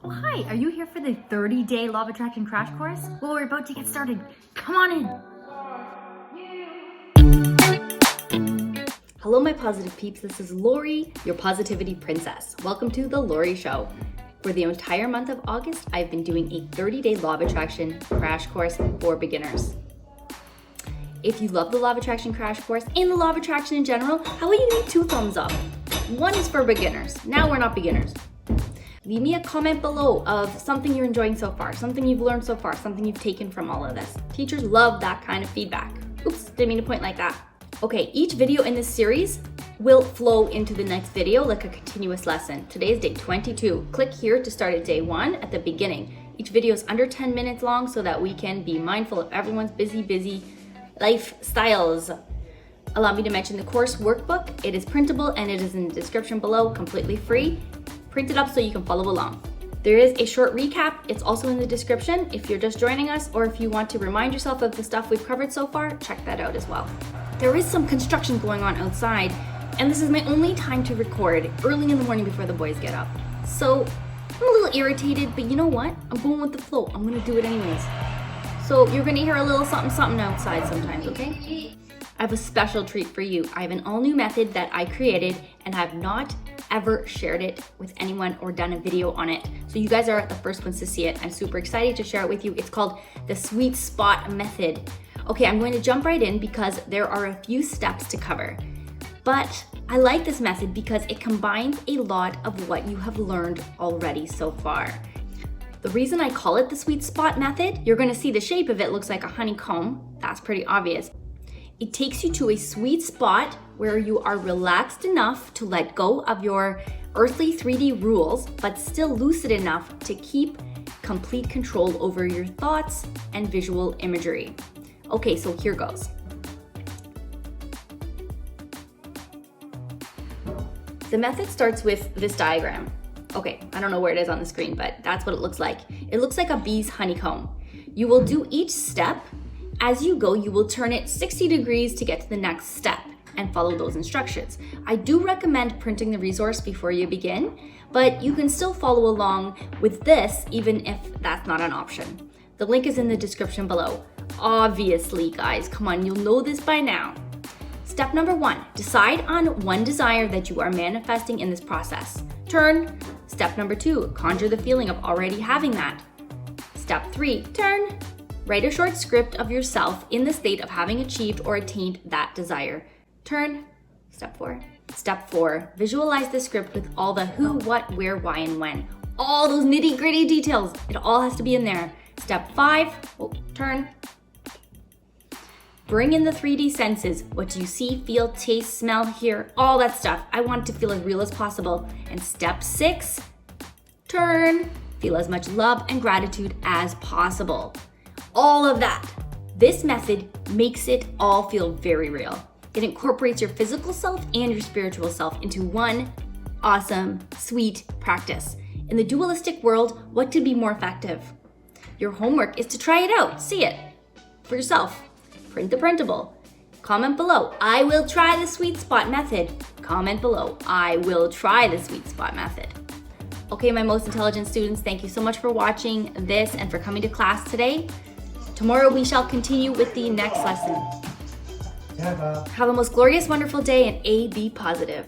Oh, hi, are you here for the 30-day Law of Attraction crash course? Well, we're about to get started. Come on in. Hello, my positive peeps. This is Lori, your positivity princess. Welcome to The Lori Show. For the entire month of August, I've been doing a 30-day Law of Attraction crash course for beginners. If you love the Law of Attraction crash course and the Law of Attraction in general, how will you need 2 thumbs up? One is for beginners. Now we're not beginners. Leave me a comment below of something you're enjoying so far, something you've learned so far, something you've taken from all of this. Teachers love that kind of feedback. Oops, didn't mean to point like that. Okay, each video in this series will flow into the next video like a continuous lesson. Today is day 22. Click here to start at day 1 at the beginning. Each video is under 10 minutes long so that we can be mindful of everyone's busy lifestyles. Allow me to mention the course workbook. It is printable and it is in the description below, completely free. Print it up so you can follow along. There is a short recap. It's also in the description if you're just joining us, or if you want to remind yourself of the stuff we've covered so far, check that out as well. There is some construction going on outside, and this is my only time to record early in the morning before the boys get up. So I'm a little irritated, but you know what? I'm going with the flow. I'm gonna do it anyways. So you're gonna hear a little something outside sometimes, okay? I have a special treat for you. I have an all-new method that I created, and I have not ever shared it with anyone or done a video on it. So you guys are the first ones to see it. I'm super excited to share it with you. It's called the sweet spot method. Okay, I'm going to jump right in because there are a few steps to cover. But I like this method because it combines a lot of what you have learned already so far. The reason I call it the sweet spot method, you're gonna see the shape of it looks like a honeycomb. That's pretty obvious. It takes you to a sweet spot where you are relaxed enough to let go of your earthly 3D rules, but still lucid enough to keep complete control over your thoughts and visual imagery. Okay, so here goes. The method starts with this diagram. Okay, I don't know where it is on the screen, but that's what it looks like. It looks like a bee's honeycomb. You will do each step. As you go, you will turn it 60 degrees to get to the next step and follow those instructions. I do recommend printing the resource before you begin, but you can still follow along with this even if that's not an option. The link is in the description below. Obviously, guys, come on, you'll know this by now. Step number 1, decide on one desire that you are manifesting in this process. Turn. Step number 2, conjure the feeling of already having that. Step 3, turn. Write a short script of yourself in the state of having achieved or attained that desire. Turn. Step 4. Step 4, visualize the script with all the who, what, where, why, and when. All those nitty-gritty details. It all has to be in there. Step 5, turn. Bring in the 3D senses. What do you see, feel, taste, smell, hear, all that stuff. I want it to feel as real as possible. And step 6, turn. Feel as much love and gratitude as possible. All of that. This method makes it all feel very real. It incorporates your physical self and your spiritual self into one awesome, sweet practice. In the dualistic world, what could be more effective? Your homework is to try it out, see it for yourself. Print the printable. Comment below, I will try the sweet spot method. Comment below, I will try the sweet spot method. Okay, my most intelligent students, thank you so much for watching this and for coming to class today. Tomorrow we shall continue with the next lesson. Have a most glorious, wonderful day and be positive.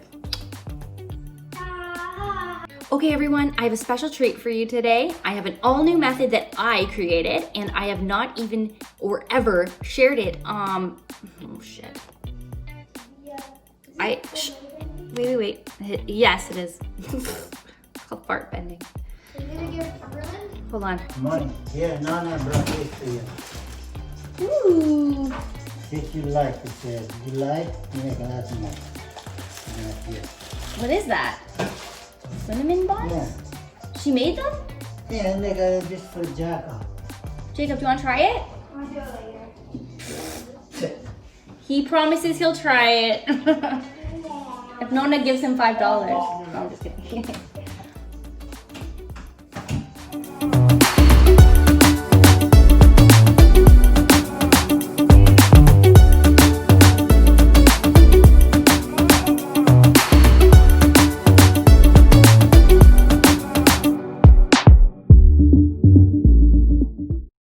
Okay everyone, I have a special treat for you today. I have an all new method that I created and I have not even or ever shared it. Oh shit. Wait. Yes, it is. It's called fart bending. Are you gonna give Berlin? Hold on. Money. Here, Nana brought this to you. Ooh. This you like, it says. You like? You make a lot of money. What is that? Cinnamon buns? Yeah. She made them? Yeah, and they got it just for Jacob. Jacob, do you want to try it? I'll do it later. He promises he'll try it. If Nona gives him $5. No, I'm just kidding.